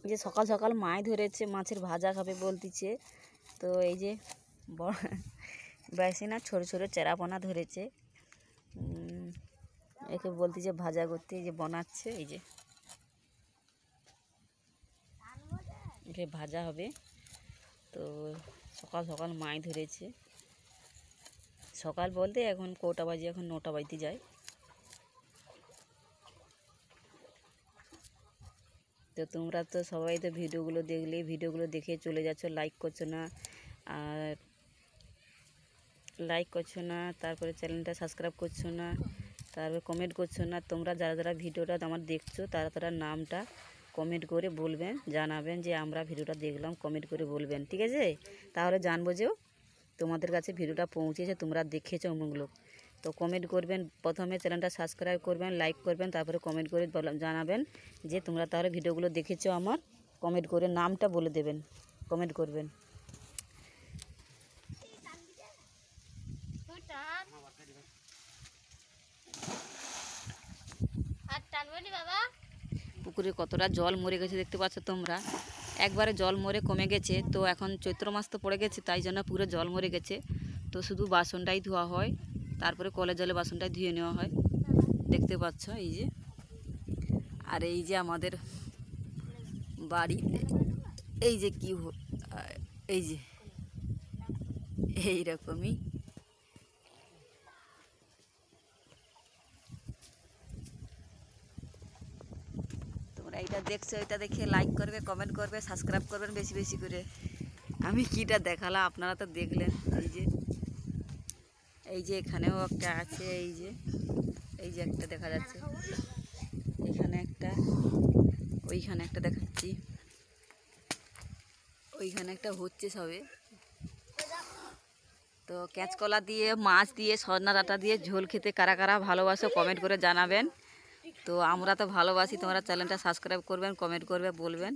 যে সকাল সকাল মাছ ধরেছে, মাছের ভাজা খাবে বলতেছে। তো এই যে বড় বেশি না, ছোটো ছোটো চেরাপোনা ধরেছে, একে বলতেছে ভাজা করতে। এই যে বানাচ্ছে, এই যে একে ভাজা হবে। তো সকাল সকাল মাছ ধরেছে, সকাল বলতে এখন কটা বাজে, এখন 9টা বাজতে যায়। তো তোমরা তো সবাই তো ভিডিওগুলো দেখলে, ভিডিওগুলো দেখে চলে যাচ্ছ, লাইক করছো না, আর লাইক করছো না, তারপরে চ্যানেলটা সাবস্ক্রাইব করছো না, তারপরে কমেন্ট করছো না। তোমরা যারা যারা ভিডিওটা আমার দেখছো তারা তারা নামটা কমেন্ট করে বলবেন, জানাবেন যে আমরা ভিডিওটা দেখলাম, কমেন্ট করে বলবেন, ঠিক আছে? তাহলে জানবো যে তোমাদের কাছে ভিডিওটা পৌঁছেছে, তোমরা দেখেছো অমুকলোক। তো কমেন্ট করবেন, প্রথমে চ্যানেলটা সাবস্ক্রাইব করবেন, লাইক করবেন, তারপরে কমেন্ট করে জানাবেন যে তোমরা তাহলে ভিডিওগুলো দেখেছো আমার। কমেন্ট করে নামটা বলে দেবেন, কমেন্ট করবেন। পুকুরে কতটা জল মরে গেছে দেখতে পাচ্ছ তোমরা, একবারে জল মরে কমে গেছে। তো এখন চৈত্র মাস তো পড়ে গেছে, তাই জন্য পুরো জল মরে গেছে। তো শুধু বাসনটাই ধোয়া হয়, তারপরে কলের জলে বাসনটাই ধুয়ে নেওয়া হয়, দেখতে পাচ্ছ এই যে। আর এই যে আমাদের বাড়িতে এই যে কি এই যে এইরকমই। তোমরা এইটা দেখছো, এটা দেখে লাইক করবে, কমেন্ট করবে, সাবস্ক্রাইব করবেন বেশি বেশি করে। আমি কিটা দেখালাম, আপনারা তো দেখলেন। এই যে এখানেও একটা আছে, এই যে একটা দেখা যাচ্ছে, এখানে একটা, ওইখানে একটা দেখাচ্ছি, ওইখানে একটা হচ্ছে সবে। তো কাঁচকলা দিয়ে, মাছ দিয়ে, সজনা ডাঁটা দিয়ে ঝোল খেতে কারা কারা ভালোবাসো কমেন্ট করে জানাবেন। তো আমরা তো ভালোবাসি, তোমরা চ্যানেলটা সাবস্ক্রাইব করবেন, কমেন্ট করবে, বলবেন।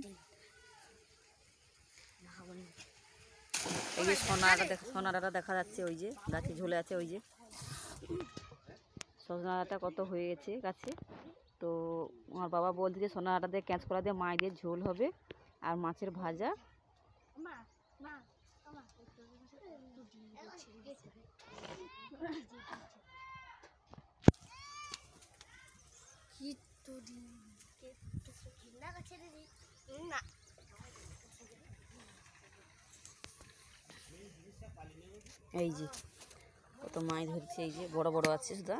এই যে সোনা ডাঁটা দেখা যাচ্ছে, ওই যে গাছে ঝুলে আছে, ওই যে সজনা ডাঁটা কত হয়ে গেছে গাছে। তো আমার বাবা বলছে যে সোনা ডাঁটা দিয়ে, কাঁচকলা দিয়ে, মাছ দিয়ে ঝোল হবে, আর মাছের ভাজা। এই যে কত মাছ ধরছে, এই যে বড় বড় আছে শুধু।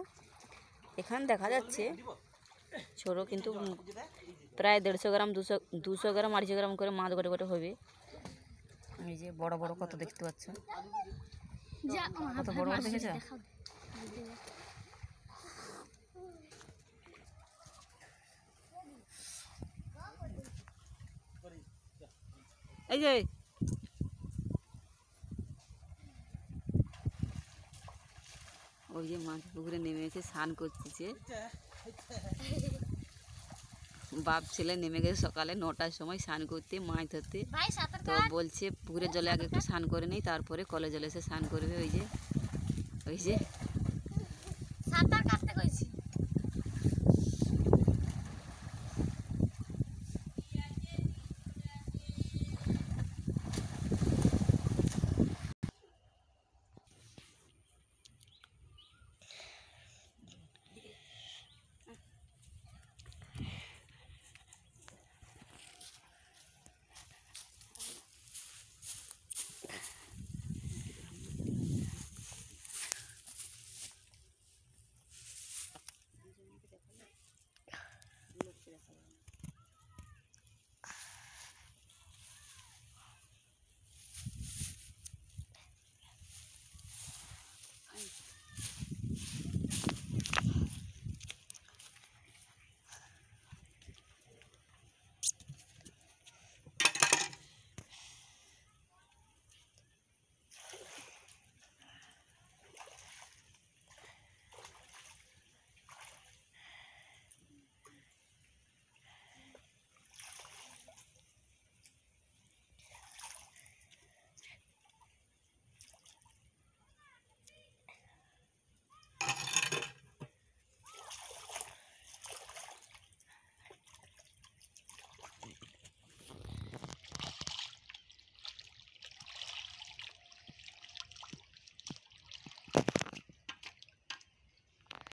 এখানে দেখা যাচ্ছে ছোট, কিন্তু প্রায় 150 গ্রাম, 200 গ্রাম, 250 গ্রাম করে মাছ গোটে গোটে হবে। এই যে বড় বড় কত দেখতে পাচ্ছ, কত বড় বড় দেখেছ? এই যে ওই যে মাছ পুকুরে নেমে এসে স্নান করতেছে, বাপ ছেলে নেমে গেছে সকালে 9টার সময় স্নান করতে, মাছ ধরতে। তো বলছে পুকুরের জলে আগে একটু স্নান করে নেই, তারপরে কলের জলে এসে স্নান করবে। ওই যে